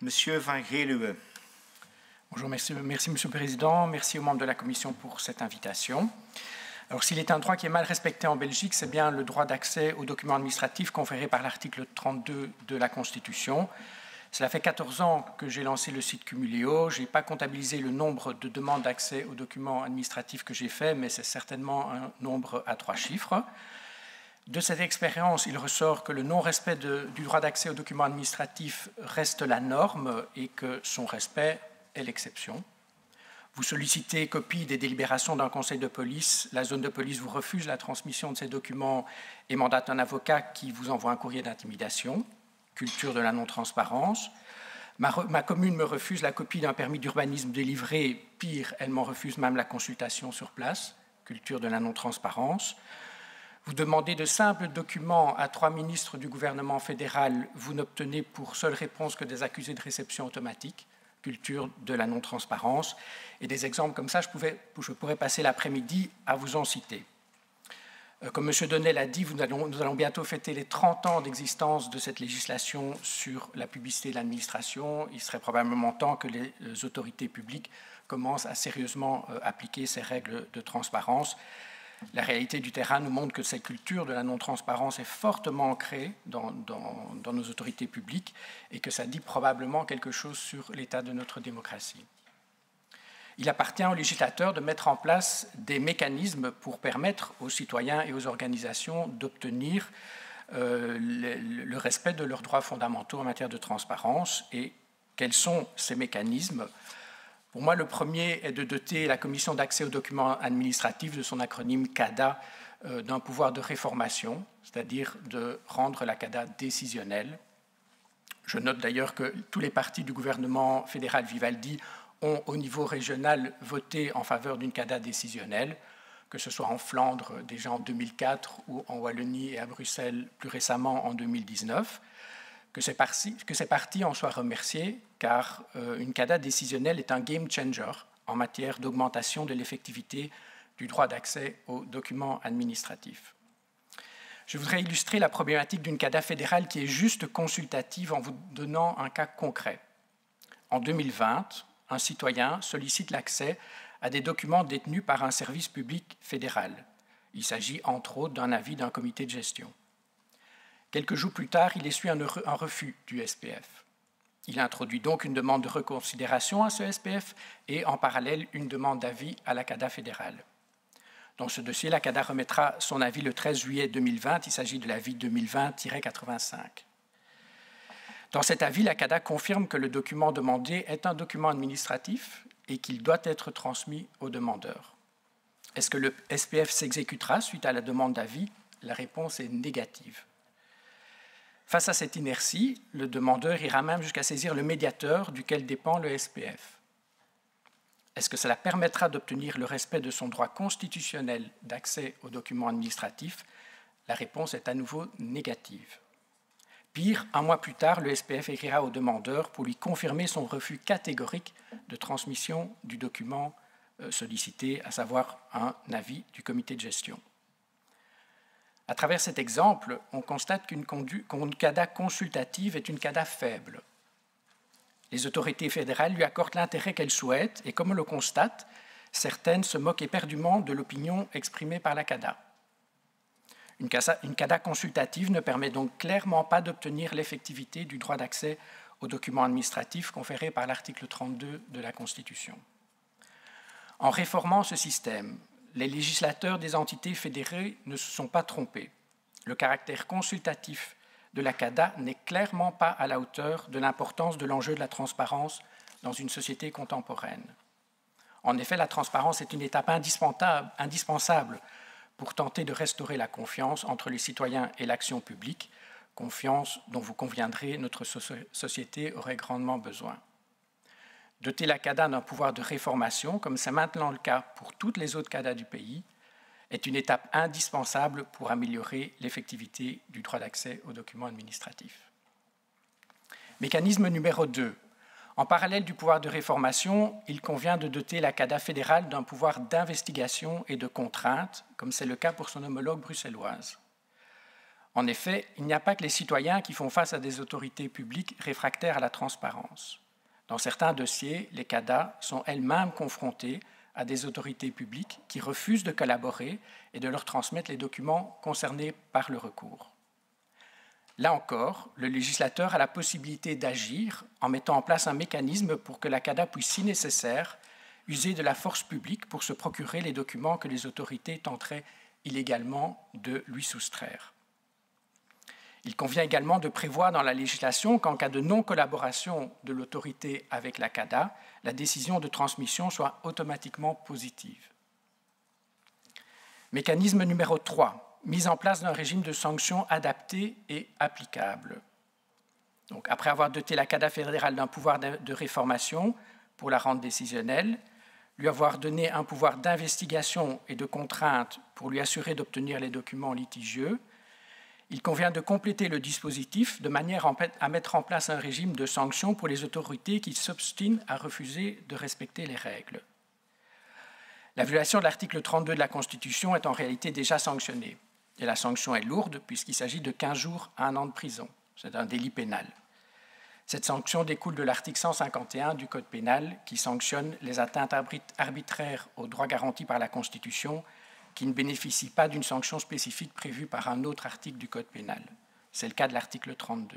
Monsieur Van Geluwe. Bonjour, merci Monsieur le Président, merci aux membres de la Commission pour cette invitation. Alors, s'il est un droit qui est mal respecté en Belgique, c'est bien le droit d'accès aux documents administratifs conféré par l'article 32 de la Constitution. Cela fait 14 ans que j'ai lancé le site Cumuléo. Je n'ai pas comptabilisé le nombre de demandes d'accès aux documents administratifs que j'ai fait, mais c'est certainement un nombre à 3 chiffres. De cette expérience, il ressort que le non-respect du droit d'accès aux documents administratifs reste la norme et que son respect est l'exception. Vous sollicitez copie des délibérations d'un conseil de police. La zone de police vous refuse la transmission de ces documents et mandate un avocat qui vous envoie un courrier d'intimidation. Culture de la non-transparence. Ma commune me refuse la copie d'un permis d'urbanisme délivré. Pire, elle m'en refuse même la consultation sur place. Culture de la non-transparence. Vous demandez de simples documents à 3 ministres du gouvernement fédéral. Vous n'obtenez pour seule réponse que des accusés de réception automatique. Culture de la non-transparence. Et des exemples comme ça, je pourrais passer l'après-midi à vous en citer. Comme M. Donnet l'a dit, nous allons bientôt fêter les 30 ans d'existence de cette législation sur la publicité de l'administration. Il serait probablement temps que les autorités publiques commencent à sérieusement appliquer ces règles de transparence. La réalité du terrain nous montre que cette culture de la non-transparence est fortement ancrée dans nos autorités publiques et que ça dit probablement quelque chose sur l'état de notre démocratie. Il appartient aux législateurs de mettre en place des mécanismes pour permettre aux citoyens et aux organisations d'obtenir le respect de leurs droits fondamentaux en matière de transparence. Et quels sont ces mécanismes? Pour moi, le premier est de doter la Commission d'accès aux documents administratifs, de son acronyme CADA, d'un pouvoir de réformation, c'est-à-dire de rendre la CADA décisionnelle. Je note d'ailleurs que tous les partis du gouvernement fédéral Vivaldi ont, au niveau régional, voté en faveur d'une CADA décisionnelle, que ce soit en Flandre déjà en 2004 ou en Wallonie et à Bruxelles plus récemment en 2019, que ces partis en soient remerciés, car une CADA décisionnelle est un game changer en matière d'augmentation de l'effectivité du droit d'accès aux documents administratifs. Je voudrais illustrer la problématique d'une CADA fédérale qui est juste consultative en vous donnant un cas concret. En 2020, un citoyen sollicite l'accès à des documents détenus par un service public fédéral. Il s'agit entre autres d'un avis d'un comité de gestion. Quelques jours plus tard, il essuie un refus du SPF. Il introduit donc une demande de reconsidération à ce SPF et en parallèle une demande d'avis à la CADA fédérale. Dans ce dossier, la CADA remettra son avis le 13 juillet 2020. Il s'agit de l'avis 2020-85. Dans cet avis, la CADA confirme que le document demandé est un document administratif et qu'il doit être transmis au demandeur. Est-ce que le SPF s'exécutera suite à la demande d'avis? La réponse est négative. Face à cette inertie, le demandeur ira même jusqu'à saisir le médiateur duquel dépend le SPF. Est-ce que cela permettra d'obtenir le respect de son droit constitutionnel d'accès aux documents administratifs? La réponse est à nouveau négative. Pire, un mois plus tard, le SPF écrira au demandeur pour lui confirmer son refus catégorique de transmission du document sollicité, à savoir un avis du comité de gestion. À travers cet exemple, on constate qu'une CADA consultative est une CADA faible. Les autorités fédérales lui accordent l'intérêt qu'elles souhaitent et, comme on le constate, certaines se moquent éperdument de l'opinion exprimée par la CADA. Une CADA consultative ne permet donc clairement pas d'obtenir l'effectivité du droit d'accès aux documents administratifs conféré par l'article 32 de la Constitution. En réformant ce système, les législateurs des entités fédérées ne se sont pas trompés. Le caractère consultatif de la CADA n'est clairement pas à la hauteur de l'importance de l'enjeu de la transparence dans une société contemporaine. En effet, la transparence est une étape indispensable pour tenter de restaurer la confiance entre les citoyens et l'action publique, confiance dont vous conviendrez notre société aurait grandement besoin. Doter la CADA d'un pouvoir de réformation, comme c'est maintenant le cas pour toutes les autres CADA du pays, est une étape indispensable pour améliorer l'effectivité du droit d'accès aux documents administratifs. Mécanisme numéro 2. En parallèle du pouvoir de réformation, il convient de doter la CADA fédérale d'un pouvoir d'investigation et de contrainte, comme c'est le cas pour son homologue bruxelloise. En effet, il n'y a pas que les citoyens qui font face à des autorités publiques réfractaires à la transparence. Dans certains dossiers, les CADA sont elles-mêmes confrontées à des autorités publiques qui refusent de collaborer et de leur transmettre les documents concernés par le recours. Là encore, le législateur a la possibilité d'agir en mettant en place un mécanisme pour que la CADA puisse, si nécessaire, user de la force publique pour se procurer les documents que les autorités tenteraient illégalement de lui soustraire. Il convient également de prévoir dans la législation qu'en cas de non-collaboration de l'autorité avec la CADA, la décision de transmission soit automatiquement positive. Mécanisme numéro 3. Mise en place d'un régime de sanctions adapté et applicable. Donc, après avoir doté la CADA fédérale d'un pouvoir de réformation pour la rendre décisionnelle, lui avoir donné un pouvoir d'investigation et de contrainte pour lui assurer d'obtenir les documents litigieux, il convient de compléter le dispositif de manière à mettre en place un régime de sanctions pour les autorités qui s'obstinent à refuser de respecter les règles. La violation de l'article 32 de la Constitution est en réalité déjà sanctionnée. Et la sanction est lourde puisqu'il s'agit de 15 jours à 1 an de prison. C'est un délit pénal. Cette sanction découle de l'article 151 du Code pénal qui sanctionne les atteintes arbitraires aux droits garantis par la Constitution qui ne bénéficient pas d'une sanction spécifique prévue par un autre article du Code pénal. C'est le cas de l'article 32.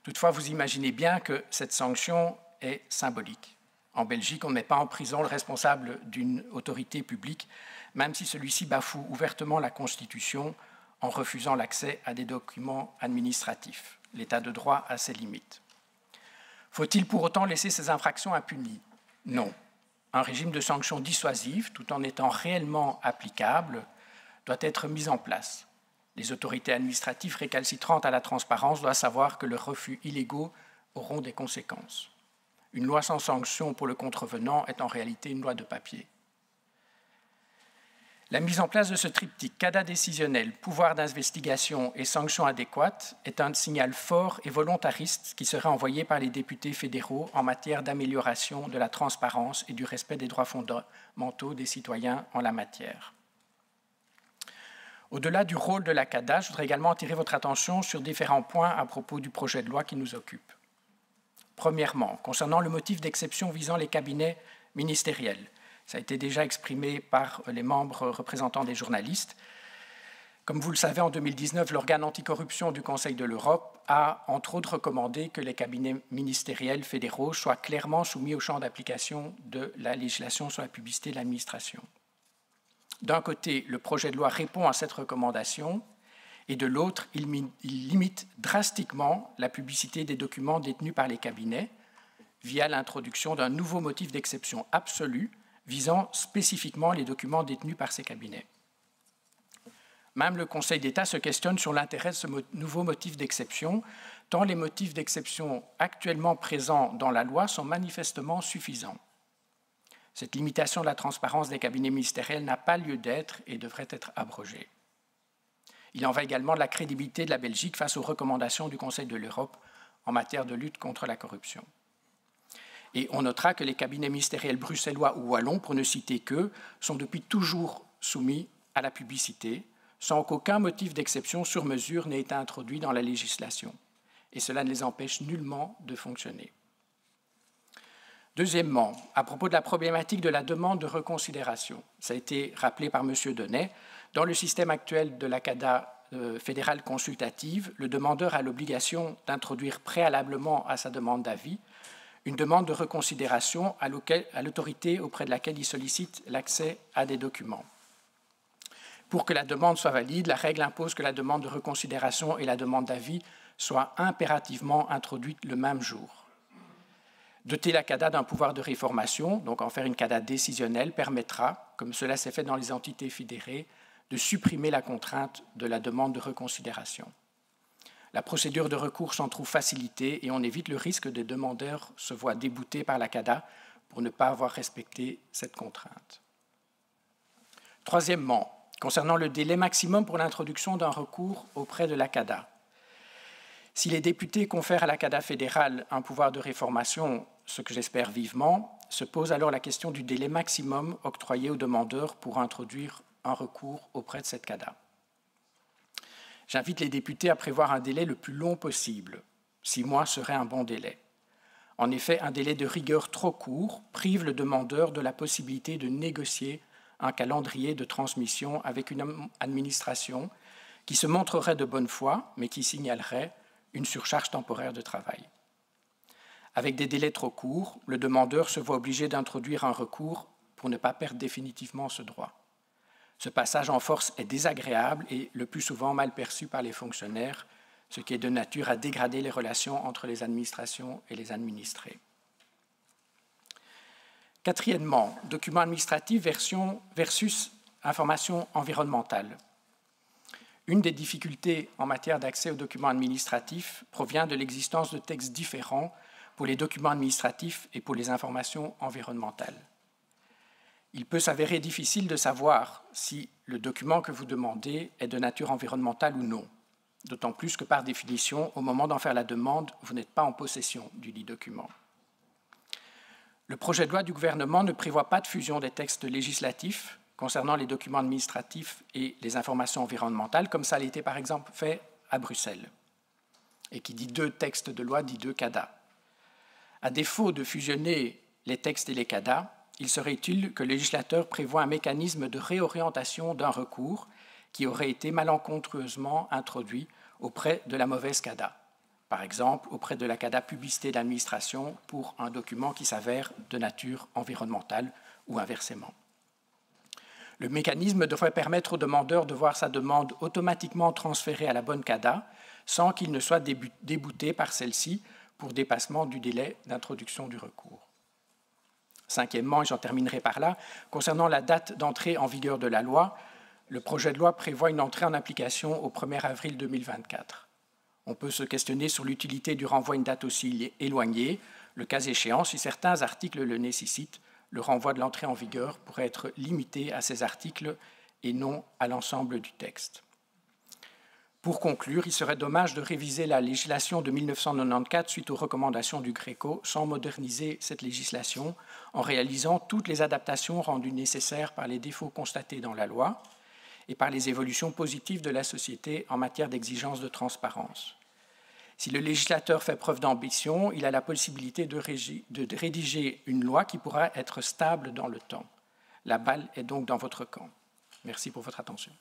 Toutefois, vous imaginez bien que cette sanction est symbolique. En Belgique, on ne met pas en prison le responsable d'une autorité publique, même si celui-ci bafoue ouvertement la Constitution en refusant l'accès à des documents administratifs. L'état de droit a ses limites. Faut-il pour autant laisser ces infractions impunies? Non. Un régime de sanctions dissuasives, tout en étant réellement applicable, doit être mis en place. Les autorités administratives récalcitrantes à la transparence doivent savoir que leurs refus illégaux auront des conséquences. Une loi sans sanction pour le contrevenant est en réalité une loi de papier. La mise en place de ce triptyque CADA décisionnel, pouvoir d'investigation et sanctions adéquates est un signal fort et volontariste qui serait envoyé par les députés fédéraux en matière d'amélioration de la transparence et du respect des droits fondamentaux des citoyens en la matière. Au-delà du rôle de la CADA, je voudrais également attirer votre attention sur différents points à propos du projet de loi qui nous occupe. Premièrement, concernant le motif d'exception visant les cabinets ministériels, ça a été déjà exprimé par les membres représentants des journalistes. Comme vous le savez, en 2019, l'organe anticorruption du Conseil de l'Europe a, entre autres, recommandé que les cabinets ministériels fédéraux soient clairement soumis au champ d'application de la législation sur la publicité de l'administration. D'un côté, le projet de loi répond à cette recommandation, et de l'autre, il limite drastiquement la publicité des documents détenus par les cabinets via l'introduction d'un nouveau motif d'exception absolue visant spécifiquement les documents détenus par ces cabinets. Même le Conseil d'État se questionne sur l'intérêt de ce nouveau motif d'exception, tant les motifs d'exception actuellement présents dans la loi sont manifestement suffisants. Cette limitation de la transparence des cabinets ministériels n'a pas lieu d'être et devrait être abrogée. Il en va également de la crédibilité de la Belgique face aux recommandations du Conseil de l'Europe en matière de lutte contre la corruption. Et on notera que les cabinets ministériels bruxellois ou wallons, pour ne citer qu'eux, sont depuis toujours soumis à la publicité, sans qu'aucun motif d'exception sur mesure n'ait été introduit dans la législation. Et cela ne les empêche nullement de fonctionner. Deuxièmement, à propos de la problématique de la demande de reconsidération, ça a été rappelé par M. Denay, dans le système actuel de la CADA fédérale consultative, le demandeur a l'obligation d'introduire préalablement à sa demande d'avis une demande de reconsidération à l'autorité auprès de laquelle il sollicite l'accès à des documents. Pour que la demande soit valide, la règle impose que la demande de reconsidération et la demande d'avis soient impérativement introduites le même jour. Doter la CADA d'un pouvoir de réformation, donc en faire une CADA décisionnelle, permettra, comme cela s'est fait dans les entités fédérées, de supprimer la contrainte de la demande de reconsidération. La procédure de recours s'en trouve facilitée et on évite le risque que des demandeurs se voient déboutés par la CADA pour ne pas avoir respecté cette contrainte. Troisièmement, concernant le délai maximum pour l'introduction d'un recours auprès de la CADA. Si les députés confèrent à la CADA fédérale un pouvoir de réformation, ce que j'espère vivement, se pose alors la question du délai maximum octroyé aux demandeurs pour introduire un recours auprès de cette CADA. J'invite les députés à prévoir un délai le plus long possible. 6 mois serait un bon délai. En effet, un délai de rigueur trop court prive le demandeur de la possibilité de négocier un calendrier de transmission avec une administration qui se montrerait de bonne foi, mais qui signalerait une surcharge temporaire de travail. Avec des délais trop courts, le demandeur se voit obligé d'introduire un recours pour ne pas perdre définitivement ce droit. Ce passage en force est désagréable et le plus souvent mal perçu par les fonctionnaires, ce qui est de nature à dégrader les relations entre les administrations et les administrés. Quatrièmement, document administratif versus information environnementale. Une des difficultés en matière d'accès aux documents administratifs provient de l'existence de textes différents pour les documents administratifs et pour les informations environnementales. Il peut s'avérer difficile de savoir si le document que vous demandez est de nature environnementale ou non, d'autant plus que par définition, au moment d'en faire la demande, vous n'êtes pas en possession du dit document. Le projet de loi du gouvernement ne prévoit pas de fusion des textes législatifs concernant les documents administratifs et les informations environnementales, comme ça a été par exemple fait à Bruxelles, et qui dit 2 textes de loi dit 2 CADA. À défaut de fusionner les textes et les CADA, il serait utile que le législateur prévoie un mécanisme de réorientation d'un recours qui aurait été malencontreusement introduit auprès de la mauvaise CADA, par exemple auprès de la CADA publicité d'administration pour un document qui s'avère de nature environnementale ou inversement. Le mécanisme devrait permettre au demandeur de voir sa demande automatiquement transférée à la bonne CADA sans qu'il ne soit débouté par celle-ci pour dépassement du délai d'introduction du recours. Cinquièmement, et j'en terminerai par là, concernant la date d'entrée en vigueur de la loi, le projet de loi prévoit une entrée en application au 1er avril 2024. On peut se questionner sur l'utilité du renvoi à une date aussi éloignée. Le cas échéant, si certains articles le nécessitent, le renvoi de l'entrée en vigueur pourrait être limité à ces articles et non à l'ensemble du texte. Pour conclure, il serait dommage de réviser la législation de 1994 suite aux recommandations du GRECO sans moderniser cette législation en réalisant toutes les adaptations rendues nécessaires par les défauts constatés dans la loi et par les évolutions positives de la société en matière d'exigence de transparence. Si le législateur fait preuve d'ambition, il a la possibilité de rédiger une loi qui pourra être stable dans le temps. La balle est donc dans votre camp. Merci pour votre attention.